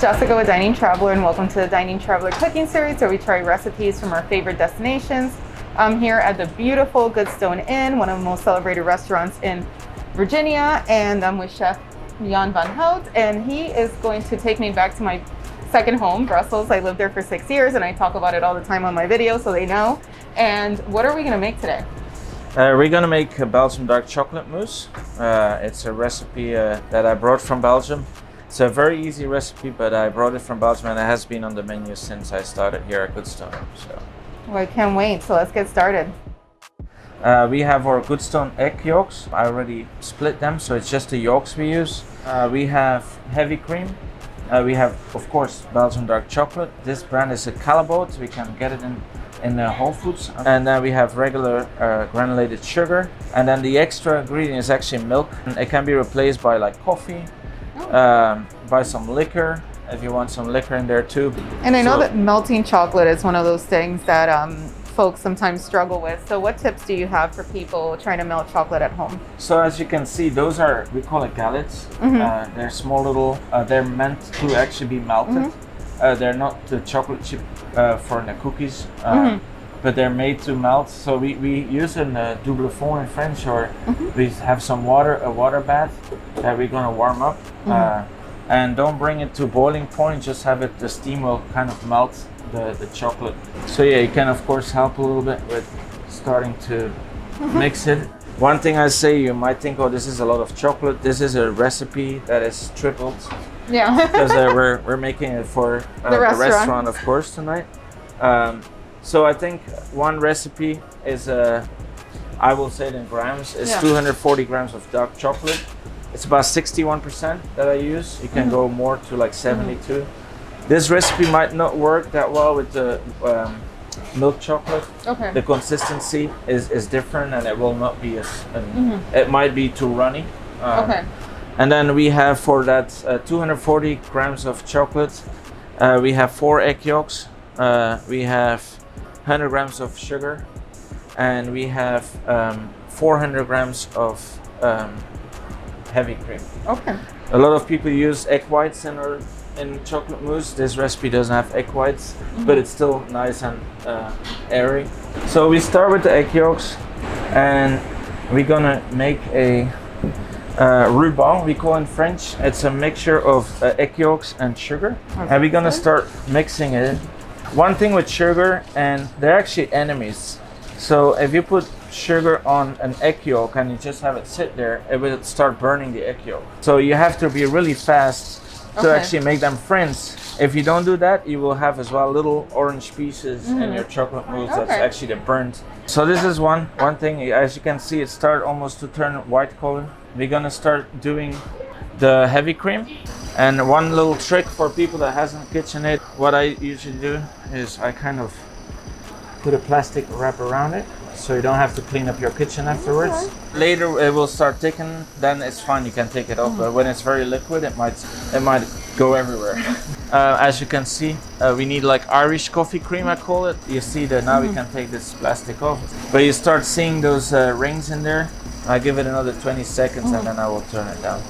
Jessica with Dining Traveler, and welcome to the Dining Traveler cooking series where we try recipes from our favorite destinations. I'm here at the beautiful Goodstone Inn, one of the most celebrated restaurants in Virginia, and I'm with Chef Jan van Hout, and he is going to take me back to my second home, Brussels. I lived there for 6 years, and I talk about it all the time on my videos, so they know. And what are we going to make today? We're gonna make a Belgian dark chocolate mousse. It's a recipe that I brought from Belgium. It's a very easy recipe, but I brought it from Belgium and it has been on the menu since I started here at Goodstone. Well, I can't wait, so let's get started. We have our Goodstone egg yolks. I already split them, so it's just the yolks we use. We have heavy cream. We have, of course, Belgian dark chocolate. This brand is a Callebaut. We can get it in Whole Foods. And then we have regular granulated sugar. And then the extra ingredient is actually milk. It can be replaced by like coffee, by some liquor, if you want some liquor in there too. And I know that melting chocolate is one of those things that folks sometimes struggle with. So what tips do you have for people trying to melt chocolate at home? So as you can see, those are, we call it galettes. They're small little, they're meant to actually be melted. They're not the chocolate chip for the cookies, but they're made to melt. So we use a double fond in French, or we have some water, a water bath that we're gonna warm up. And don't bring it to boiling point, just have it, the steam will kind of melt the chocolate. So yeah, you can of course help a little bit with starting to mix it. One thing I say, you might think, oh, this is a lot of chocolate. This is a recipe that is tripled. Yeah. Because we're making it for the restaurant, of course, tonight. So I think one recipe is, I will say it in grams, is 240 grams of dark chocolate. It's about 61% that I use. You can go more to like 72. This recipe might not work that well with the milk chocolate. Okay. The consistency is different, and it will not be as, it might be too runny. Okay. And then we have for that 240 grams of chocolate, we have 4 egg yolks, we have 100 grams of sugar, and we have 400 grams of heavy cream. Okay. A lot of people use egg whites in chocolate mousse. This recipe doesn't have egg whites, but it's still nice and airy. So we start with the egg yolks, and we're gonna make a ruban, we call in French. It's a mixture of egg yolks and sugar. Okay. And we're gonna start mixing it. One thing with sugar, and they're actually enemies. So if you put sugar on an egg yolk and you just have it sit there, it will start burning the egg yolk. So you have to be really fast to actually make them friends. If you don't do that, you will have as well little orange pieces in your chocolate mousse. That's actually the burnt. So this is one thing. As you can see, it started almost to turn white color. We're gonna start doing the heavy cream. And one little trick for people that hasn't KitchenAid, what I usually do is I kind of put a plastic wrap around it, so you don't have to clean up your kitchen afterwards. Later it will start thickening, then it's fine, you can take it off. But when it's very liquid, it might go everywhere. As you can see, we need like Irish coffee cream, I call it. You see that now we can take this plastic off. But you start seeing those rings in there. I give it another 20 seconds and then I will turn it down.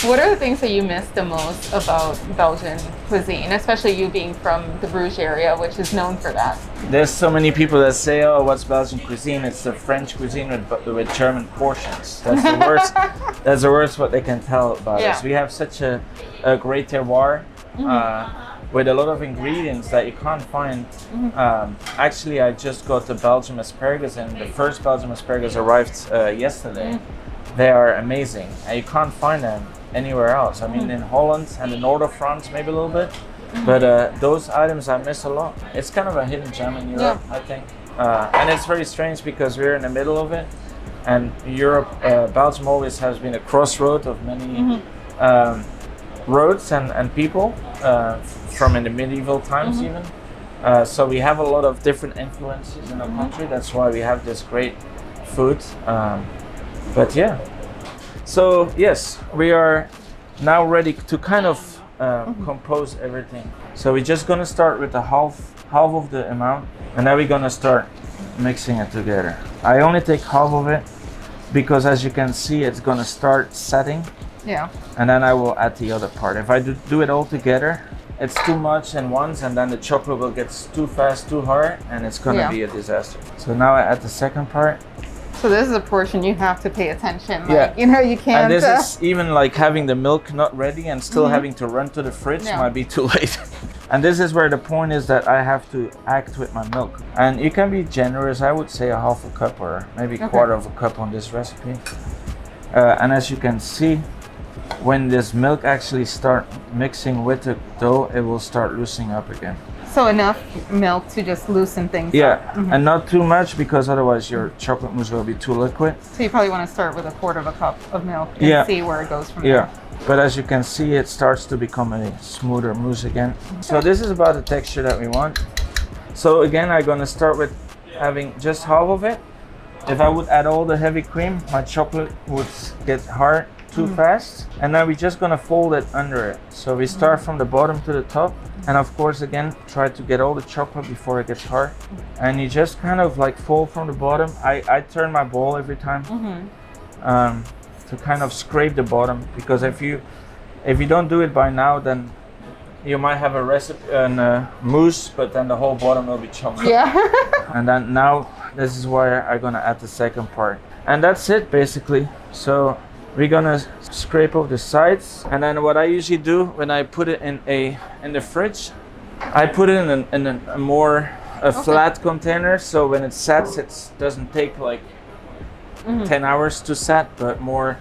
What are the things that you miss the most about Belgian cuisine, especially you being from the Bruges area, which is known for that? There's so many people that say, oh, what's Belgian cuisine? It's the French cuisine with German portions. That's the worst. That's the worst what they can tell about us. We have such a great terroir with a lot of ingredients that you can't find. Actually, I just got the Belgian asparagus, and the first Belgian asparagus arrived yesterday. They are amazing, and you can't find them anywhere else. I mean, in Holland and the north of France, maybe a little bit, but those items I miss a lot. It's kind of a hidden gem in Europe, I think. And it's very strange because we're in the middle of it, and Europe, Belgium always has been a crossroad of many roads and people from in the medieval times even. So we have a lot of different influences in our country. That's why we have this great food. But yeah, so yes, we are now ready to kind of compose everything. So we're just gonna start with the half of the amount, and then we're gonna start mixing it together. I only take half of it because, as you can see, it's gonna start setting. Yeah. And then I will add the other part. If I do it all together, it's too much in once, and then the chocolate will get too fast, too hard, and it's gonna be a disaster. So now I add the second part. So this is a portion you have to pay attention. Like, you know, you can't. And this is even like having the milk not ready and still having to run to the fridge might be too late. And this is where the point is that I have to act with my milk. And you can be generous. I would say a half a cup or maybe a quarter of a cup on this recipe. And as you can see, when this milk actually start mixing with the dough, it will start loosening up again. So enough milk to just loosen things up. And not too much, because otherwise your chocolate mousse will be too liquid. So you probably want to start with a quarter of a cup of milk and see where it goes from there. But as you can see, it starts to become a smoother mousse again. So this is about the texture that we want. So again, I'm gonna start with having just half of it. If I would add all the heavy cream, my chocolate would get hard too fast. And now we're just gonna fold it under it. So we start from the bottom to the top. And of course, again, try to get all the chocolate before it gets hard. And you just kind of like fold from the bottom. I turn my bowl every time to kind of scrape the bottom, because if you don't do it by now, then you might have a recipe and a mousse, but then the whole bottom will be chocolate. Yeah. And then now this is where I'm gonna add the second part. And that's it basically. So we're gonna scrape off the sides, and then what I usually do when I put it in the fridge, I put it in a more flat container, so when it sets, it doesn't take like 10 hours to set, but more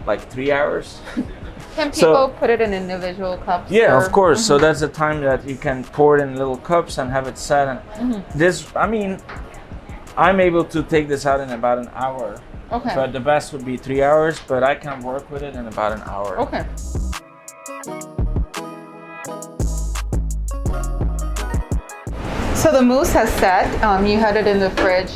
like 3 hours. Can people put it in individual cups? Yeah, of course. So that's the time that you can pour it in little cups and have it set. And this, I mean, I'm able to take this out in about an hour. Okay. But the best would be 3 hours, but I can work with it in about an hour. Okay. So the mousse has set. You had it in the fridge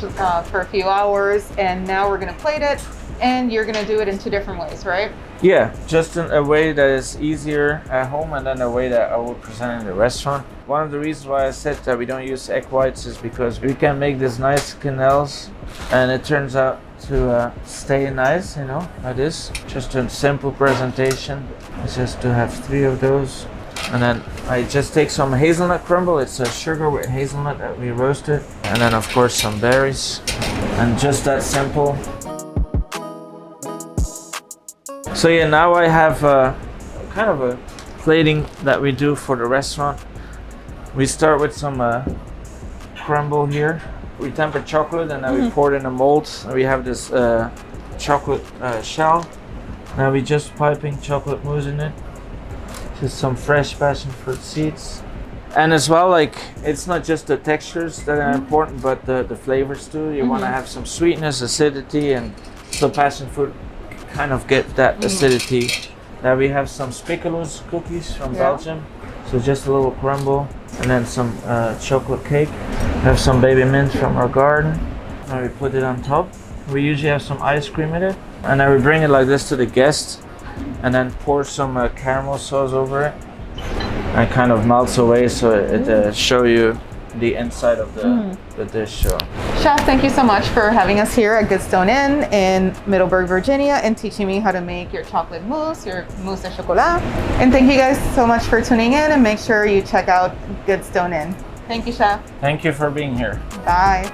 for a few hours, and now we're gonna plate it, and you're gonna do it in 2 different ways, right? Yeah, just in a way that is easier at home, and then a way that I would present in the restaurant. One of the reasons why I said that we don't use egg whites is because we can make these nice quenelles, and it turns out to stay nice, you know, like this. Just a simple presentation. It's just to have 3 of those. And then I just take some hazelnut crumble. It's a sugar with hazelnut that we roasted. And then of course some berries. And just that simple. So yeah, now I have kind of a plating that we do for the restaurant. We start with some crumble here. We temper chocolate, and then we pour it in a mold. We have this chocolate shell. Now we just piping chocolate mousse in it. Just some fresh passion fruit seeds. And as well, like, it's not just the textures that are important, but the flavors too. You want to have some sweetness, acidity, and so passion fruit kind of get that acidity. Now we have some Spiekeloos cookies from Belgium. So just a little crumble, and then some chocolate cake. We have some baby mint from our garden. Now we put it on top. We usually have some ice cream in it. And then we bring it like this to the guests, and then pour some caramel sauce over it. And it kind of melts away, so it show you the inside of the dish. So. Chef, thank you so much for having us here at Goodstone Inn in Middleburg, Virginia, and teaching me how to make your chocolate mousse, your mousse de chocolat. And thank you guys so much for tuning in, and make sure you check out Goodstone Inn. Thank you, Chef. Thank you for being here. Bye.